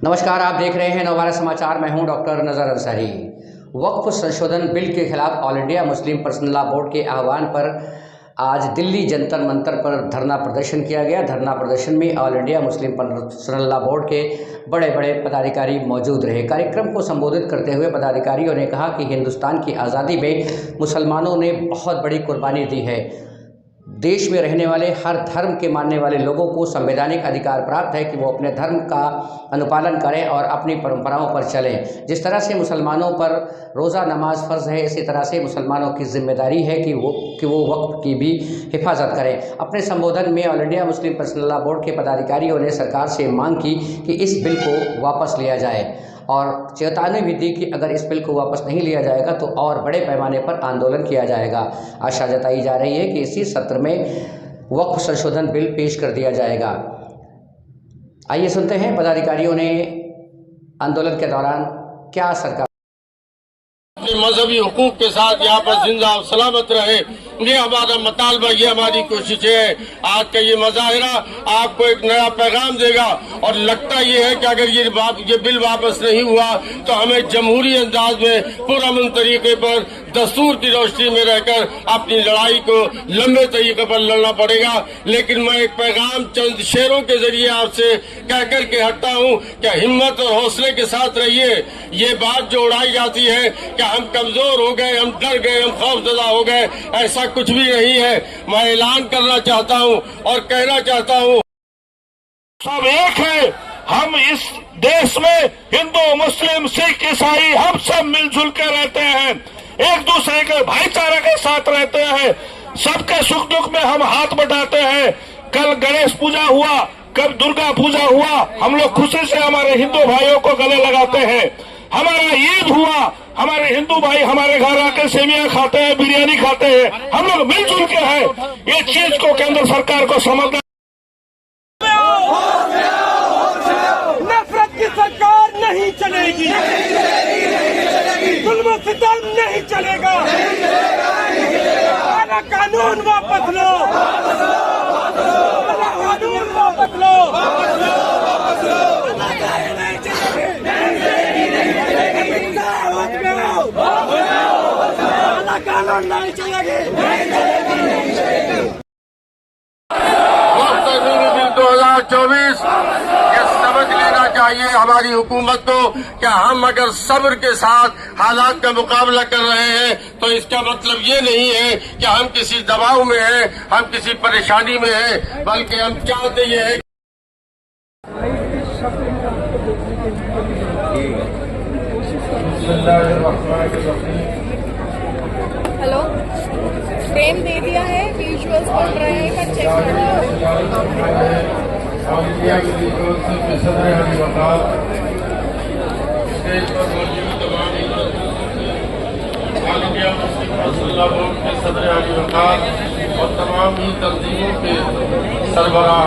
नमस्कार, आप देख रहे हैं नवभारत समाचार। मैं हूं डॉक्टर नज़र अंसारी। वक्फ संशोधन बिल के खिलाफ all India Muslim personal law board के आह्वान पर आज दिल्ली जंतर मंतर पर धरना प्रदर्शन किया गया। धरना प्रदर्शन में all India Muslim personal law board के बड़े बड़े पदाधिकारी मौजूद रहे। कार्यक्रम को संबोधित करते हुए पदाधिकारियों ने कहा कि हिंदुस्तान की आज़ादी में मुसलमानों ने बहुत बड़ी कुर्बानी दी है। देश में रहने वाले हर धर्म के मानने वाले लोगों को संवैधानिक अधिकार प्राप्त है कि वो अपने धर्म का अनुपालन करें और अपनी परंपराओं पर चलें। जिस तरह से मुसलमानों पर रोज़ा नमाज फ़र्ज़ है, इसी तरह से मुसलमानों की जिम्मेदारी है कि वो वक्त की भी हिफाजत करें। अपने संबोधन में all India Muslim personal law board के पदाधिकारियों ने सरकार से मांग की कि इस बिल को वापस लिया जाए और चेतावनी भी दी कि अगर इस बिल को वापस नहीं लिया जाएगा तो और बड़े पैमाने पर आंदोलन किया जाएगा। आशा जताई जा रही है कि इसी सत्र में वक्फ संशोधन बिल पेश कर दिया जाएगा। आइए सुनते हैं पदाधिकारियों ने आंदोलन के दौरान क्या सरकार अपने मजहबी हुकूक के साथ यहाँ पर जिंदा और सलामत रहे, ये हमारा मतालबा, ये हमारी कोशिश है। आज का ये मुजाहिरा आपको एक नया पैगाम देगा और लगता ये है कि अगर ये बिल वापस नहीं हुआ तो हमें जमहूरी अंदाज में पुरअमन तरीके पर दस्तूर की रोशनी में रहकर अपनी लड़ाई को लंबे तरीके पर लड़ना पड़ेगा। लेकिन मैं एक पैगाम चंद शेरों के जरिए आपसे कह करके हटता हूँ कि हिम्मत और हौसले के साथ रहिए। ये बात जो उड़ाई जाती है कि हम कमजोर हो गए, हम डर गए, हम खौफजदा हो गए, ऐसा कुछ भी नहीं है। मैं ऐलान करना चाहता हूँ और कहना चाहता हूँ, सब एक है। हम इस देश में हिंदू, मुस्लिम, सिख, ईसाई हम सब मिलजुल कर रहते हैं, एक दूसरे के भाईचारे के साथ रहते हैं, सबके सुख दुख में हम हाथ बटाते हैं। कल गणेश पूजा हुआ, कल दुर्गा पूजा हुआ, हम लोग खुशी से हमारे हिंदू भाइयों को गले लगाते हैं। हमारा ईद हुआ, हमारे हिंदू भाई हमारे घर आकर सेवियां खाते हैं, बिरयानी खाते हैं, हम लोग मिलजुल के हैं। ये चीज को केंद्र सरकार को समझना। नफरत की सरकार नहीं चलेगी, जुल्म सितम नहीं चलेगा। काला कानून वापस लो, काला कानून वापस लो। कानून नहीं चलेगी। 2024 ये समझ लेना चाहिए हमारी हुकूमत को कि हम अगर सब्र के साथ हालात का मुकाबला कर रहे हैं तो इसका मतलब ये नहीं है कि हम किसी दबाव में हैं, हम किसी परेशानी में हैं, बल्कि हम चाहते ये है। हेलो, फ्रेम दे दिया है, विजुअल्स बन रहे हैं, पर चेक सदर और तमाम ही तंजीमों के सरबराह